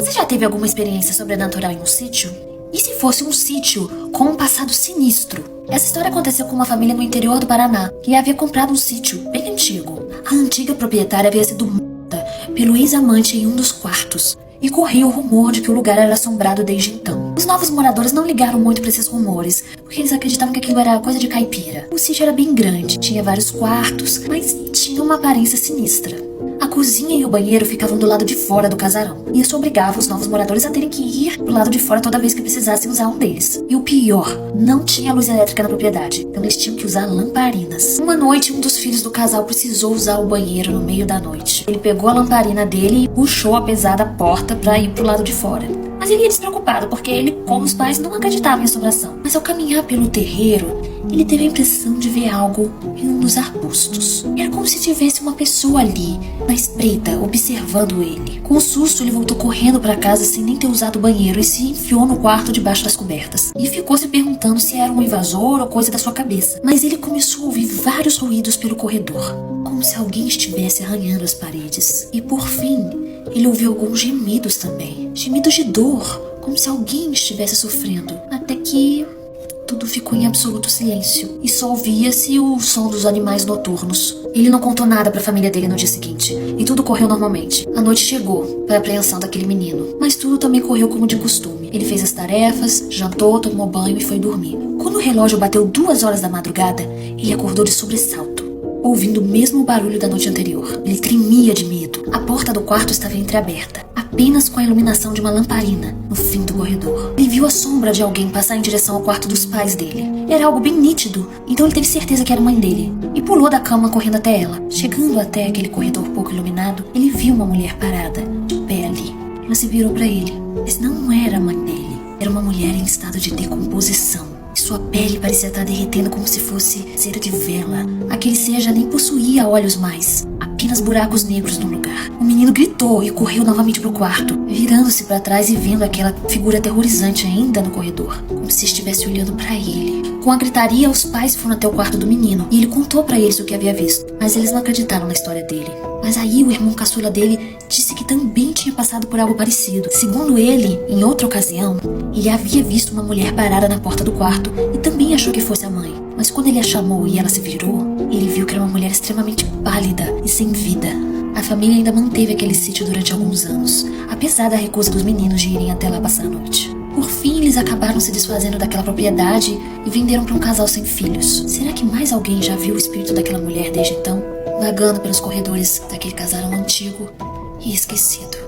Você já teve alguma experiência sobrenatural em um sítio? E se fosse um sítio com um passado sinistro? Essa história aconteceu com uma família no interior do Paraná, que havia comprado um sítio bem antigo. A antiga proprietária havia sido morta pelo ex-amante em um dos quartos, e corria o rumor de que o lugar era assombrado desde então. Os novos moradores não ligaram muito para esses rumores, porque eles acreditavam que aquilo era coisa de caipira. O sítio era bem grande, tinha vários quartos, mas tinha uma aparência sinistra. A cozinha e o banheiro ficavam do lado de fora do casarão, e isso obrigava os novos moradores a terem que ir pro lado de fora toda vez que precisassem usar um deles. E o pior, não tinha luz elétrica na propriedade, então eles tinham que usar lamparinas. Uma noite, um dos filhos do casal precisou usar o banheiro no meio da noite. Ele pegou a lamparina dele e puxou a pesada porta para ir pro lado de fora. Mas ele ia despreocupado, porque ele, como os pais, não acreditava em assombração. Mas ao caminhar pelo terreiro, ele teve a impressão de ver algo em um dos arbustos. Era como se tivesse uma pessoa ali, na espreita, observando ele. Com um susto, ele voltou correndo para casa sem nem ter usado o banheiro e se enfiou no quarto debaixo das cobertas. E ficou se perguntando se era um invasor ou coisa da sua cabeça. Mas ele começou a ouvir vários ruídos pelo corredor, como se alguém estivesse arranhando as paredes. E por fim, ele ouviu alguns gemidos também. Gemidos de dor, como se alguém estivesse sofrendo. Até que tudo ficou em absoluto silêncio e só ouvia-se o som dos animais noturnos. Ele não contou nada para a família dele no dia seguinte e tudo correu normalmente. A noite chegou para a apreensão daquele menino, mas tudo também correu como de costume. Ele fez as tarefas, jantou, tomou banho e foi dormir. Quando o relógio bateu 2 horas da madrugada, ele acordou de sobressalto, ouvindo o mesmo barulho da noite anterior. Ele tremia de medo. A porta do quarto estava entreaberta, apenas com a iluminação de uma lamparina no fim do corredor. Ele viu a sombra de alguém passar em direção ao quarto dos pais dele. Era algo bem nítido, então ele teve certeza que era a mãe dele, e pulou da cama correndo até ela. Chegando até aquele corredor pouco iluminado, ele viu uma mulher parada, de pé ali. Ela se virou para ele, mas não era a mãe dele. Era uma mulher em estado de decomposição. Sua pele parecia estar derretendo como se fosse cera de vela. Aquele ser já nem possuía olhos mais, apenas buracos negros no lugar. O menino gritou e correu novamente para o quarto, virando-se para trás e vendo aquela figura aterrorizante ainda no corredor, como se estivesse olhando para ele. Com a gritaria, os pais foram até o quarto do menino e ele contou para eles o que havia visto, mas eles não acreditaram na história dele. Mas aí o irmão caçula dele disse que também tinha passado por algo parecido. Segundo ele, em outra ocasião, ele havia visto uma mulher parada na porta do quarto e também achou que fosse a mãe. Mas quando ele a chamou e ela se virou, ele viu que era uma mulher extremamente pálida e sem vida. A família ainda manteve aquele sítio durante alguns anos, apesar da recusa dos meninos de irem até lá passar a noite. Por fim, eles acabaram se desfazendo daquela propriedade e venderam para um casal sem filhos. Será que mais alguém já viu o espírito daquela mulher desde então, vagando pelos corredores daquele casarão antigo e esquecido?